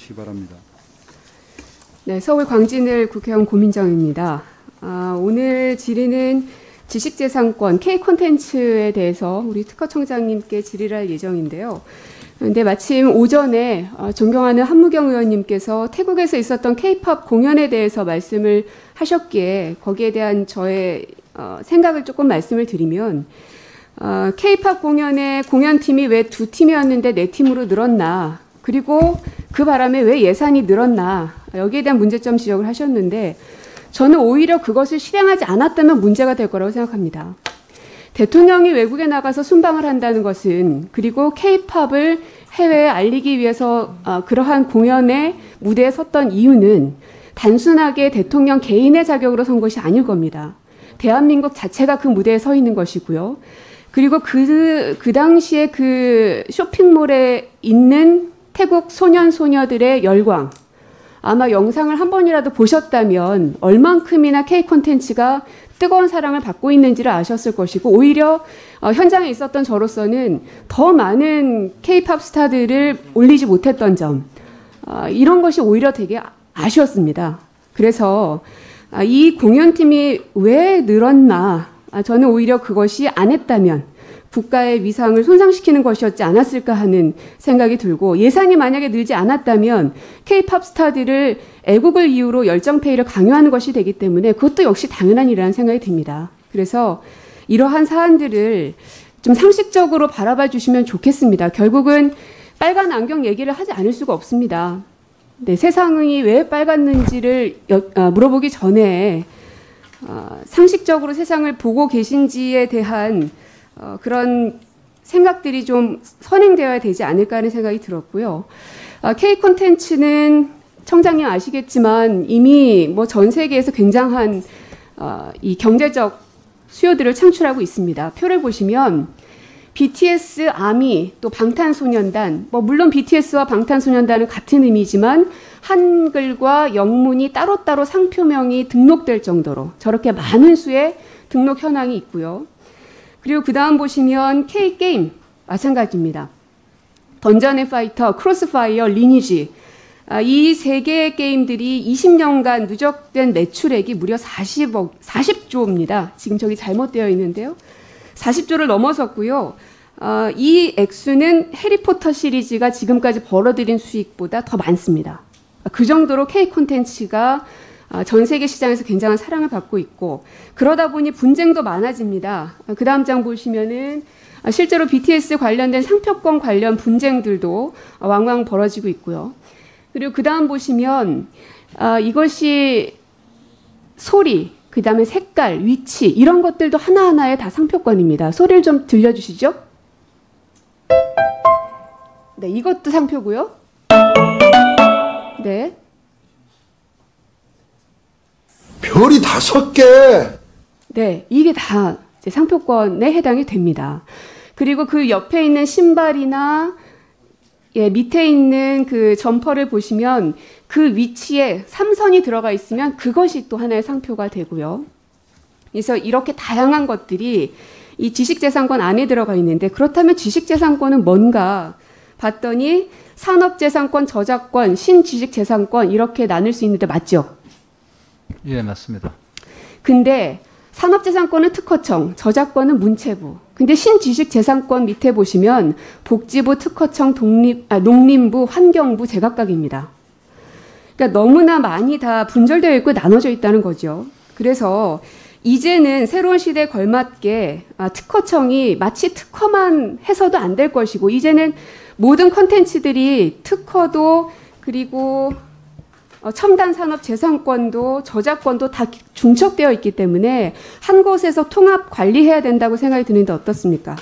주시기 바랍니다. 네, 서울 광진을 국회의원 고민정입니다. 오늘 질의는 지식재산권 K콘텐츠에 대해서 우리 특허청장님께 질의를 할 예정인데요. 근데 마침 오전에 존경하는 한무경 의원님께서 태국에서 있었던 K-팝 공연에 대해서 말씀을 하셨기에 거기에 대한 저의 생각을 조금 말씀을 드리면 K-팝 공연의 공연팀이 왜 2팀이었는데 4팀으로 늘었나, 그리고 그 바람에 왜 예산이 늘었나, 여기에 대한 문제점 지적을 하셨는데 저는 오히려 그것을 실행하지 않았다면 문제가 될 거라고 생각합니다. 대통령이 외국에 나가서 순방을 한다는 것은, 그리고 K-팝을 해외에 알리기 위해서 그러한 공연의 무대에 섰던 이유는 단순하게 대통령 개인의 자격으로 선 것이 아닐 겁니다. 대한민국 자체가 그 무대에 서 있는 것이고요. 그리고 그 당시에 그 쇼핑몰에 있는 태국 소년 소녀들의 열광, 아마 영상을 한 번이라도 보셨다면 얼만큼이나 K 콘텐츠가 뜨거운 사랑을 받고 있는지를 아셨을 것이고, 오히려 현장에 있었던 저로서는 더 많은 K-팝 스타들을 올리지 못했던 점, 이런 것이 오히려 되게 아쉬웠습니다. 그래서 이 공연팀이 왜 늘었나, 저는 오히려 그것이 안 했다면 국가의 위상을 손상시키는 것이었지 않았을까 하는 생각이 들고, 예산이 만약에 늘지 않았다면 K-팝 스타들을 애국을 이유로 열정페이를 강요하는 것이 되기 때문에 그것도 역시 당연한 일이라는 생각이 듭니다. 그래서 이러한 사안들을 좀 상식적으로 바라봐 주시면 좋겠습니다. 결국은 빨간 안경 얘기를 하지 않을 수가 없습니다. 네, 세상이 왜 빨갛는지를 물어보기 전에 상식적으로 세상을 보고 계신지에 대한 그런 생각들이 좀 선행되어야 되지 않을까 하는 생각이 들었고요. K 콘텐츠는 청장님 아시겠지만 이미 뭐 전 세계에서 굉장한 이 경제적 수요들을 창출하고 있습니다. 표를 보시면 BTS, 아미, 또 방탄소년단, 뭐 물론 BTS와 방탄소년단은 같은 의미지만 한글과 영문이 따로따로 상표명이 등록될 정도로 저렇게 많은 수의 등록 현황이 있고요. 그리고 그 다음 보시면 K게임 마찬가지입니다. 던전 앤 파이터, 크로스파이어, 리니지, 이 세 개의 게임들이 20년간 누적된 매출액이 무려 40조입니다. 지금 저기 잘못되어 있는데요. 40조를 넘어섰고요. 이 액수는 해리포터 시리즈가 지금까지 벌어들인 수익보다 더 많습니다. 그 정도로 K 콘텐츠가 전 세계 시장에서 굉장한 사랑을 받고 있고, 그러다 보니 분쟁도 많아집니다. 그 다음 장 보시면은 실제로 BTS 관련된 상표권 관련 분쟁들도 왕왕 벌어지고 있고요. 그리고 그 다음 보시면 이것이 소리, 그 다음에 색깔, 위치, 이런 것들도 하나하나에 다 상표권입니다. 소리를 좀 들려주시죠. 네, 이것도 상표고요. 네. 별이 5개. 네, 이게 다 이제 상표권에 해당이 됩니다. 그리고 그 옆에 있는 신발이나 밑에 있는 그 점퍼를 보시면 그 위치에 삼선이 들어가 있으면 그것이 또 하나의 상표가 되고요. 그래서 이렇게 다양한 것들이 이 지식재산권 안에 들어가 있는데, 그렇다면 지식재산권은 뭔가 봤더니 산업재산권, 저작권, 신지식재산권 이렇게 나눌 수 있는데 맞죠? 예, 맞습니다. 근데 산업재산권은 특허청, 저작권은 문체부. 근데 신지식재산권 밑에 보시면 복지부, 특허청, 농림부, 환경부 제각각입니다. 그러니까 너무나 많이 다 분절되어 있고 나눠져 있다는 거죠. 그래서 이제는 새로운 시대에 걸맞게 특허청이 마치 특허만 해서도 안 될 것이고, 이제는 모든 콘텐츠들이 특허도, 그리고 첨단 산업 재산권도 저작권도 다 중첩되어 있기 때문에 한 곳에서 통합 관리해야 된다고 생각이 드는데 어떻습니까?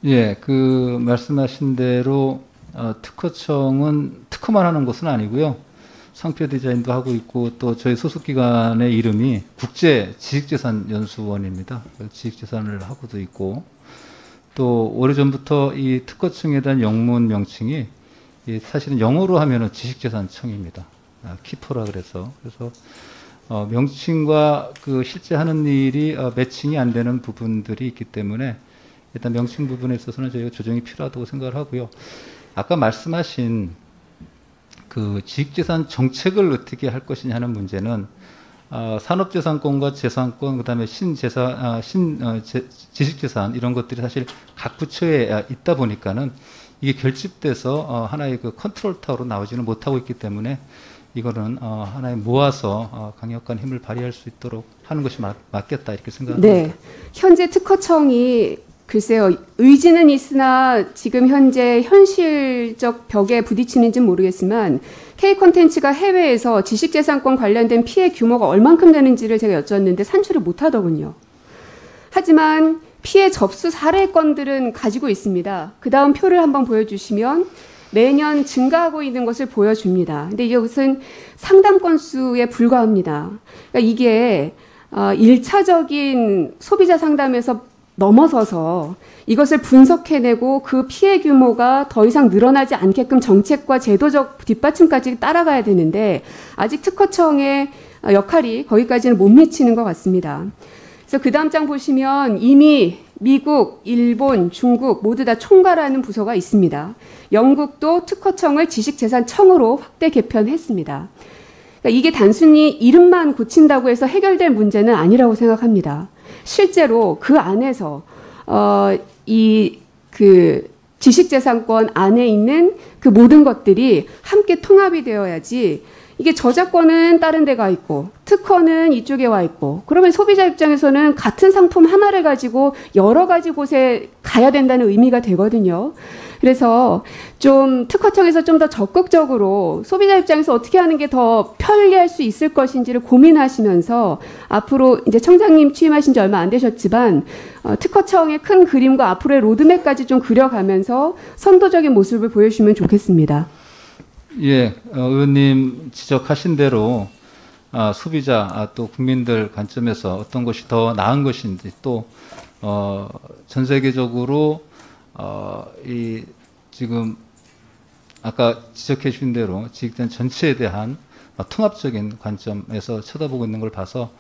예, 그 말씀하신 대로 특허청은 특허만 하는 곳은 아니고요. 상표 디자인도 하고 있고, 또 저희 소속기관의 이름이 국제지식재산연수원입니다. 지식재산을 하고도 있고, 또 오래전부터 이 특허청에 대한 영문 명칭이 사실은 영어로 하면은 지식재산청입니다. 키퍼라 그래서 명칭과 그 실제 하는 일이 매칭이 안 되는 부분들이 있기 때문에 일단 명칭 부분에 있어서는 저희가 조정이 필요하다고 생각을 하고요. 아까 말씀하신 그 지식재산 정책을 어떻게 할 것이냐 하는 문제는 산업재산권과 재산권, 그다음에 지식재산 이런 것들이 사실 각 부처에 있다 보니까는 이게 결집돼서 하나의 그 컨트롤 타워로 나오지는 못하고 있기 때문에 이거는 하나의 모아서 강력한 힘을 발휘할 수 있도록 하는 것이 맞겠다 이렇게 생각합니다. 네, 현재 특허청이 글쎄요, 의지는 있으나 지금 현재 현실적 벽에 부딪히는지는 모르겠지만 K콘텐츠가 해외에서 지식재산권 관련된 피해 규모가 얼만큼 되는지를 제가 여쭈었는데 산출을 못하더군요. 하지만 피해 접수 사례건들은 가지고 있습니다. 그 다음 표를 한번 보여주시면 매년 증가하고 있는 것을 보여줍니다. 근데 이것은 상담 건수에 불과합니다. 그러니까 이게 1차적인 소비자 상담에서 넘어서서 이것을 분석해내고 그 피해 규모가 더 이상 늘어나지 않게끔 정책과 제도적 뒷받침까지 따라가야 되는데 아직 특허청의 역할이 거기까지는 못 미치는 것 같습니다. 그래서 그 다음 장 보시면 이미 미국, 일본, 중국 모두 다 총괄하는 부서가 있습니다. 영국도 특허청을 지식재산청으로 확대 개편했습니다. 그러니까 이게 단순히 이름만 고친다고 해서 해결될 문제는 아니라고 생각합니다. 실제로 그 안에서 그 지식재산권 안에 있는 그 모든 것들이 함께 통합이 되어야지 이게 저작권은 다른 데가 있고 특허는 이쪽에 와 있고 그러면 소비자 입장에서는 같은 상품 하나를 가지고 여러 가지 곳에 가야 된다는 의미가 되거든요. 그래서 좀 특허청에서 좀 더 적극적으로 소비자 입장에서 어떻게 하는 게 더 편리할 수 있을 것인지를 고민하시면서 앞으로 이제 청장님 취임하신 지 얼마 안 되셨지만 특허청의 큰 그림과 앞으로의 로드맵까지 좀 그려가면서 선도적인 모습을 보여주시면 좋겠습니다. 예, 의원님 지적하신 대로 소비자 또 국민들 관점에서 어떤 것이 더 나은 것인지 또 전 세계적으로 이 지금 아까 지적해 주신 대로 지식재산 전체에 대한 통합적인 관점에서 쳐다보고 있는 걸 봐서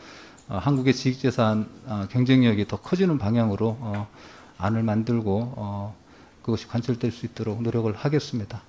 한국의 지식재산 경쟁력이 더 커지는 방향으로 안을 만들고 그것이 관철될 수 있도록 노력을 하겠습니다.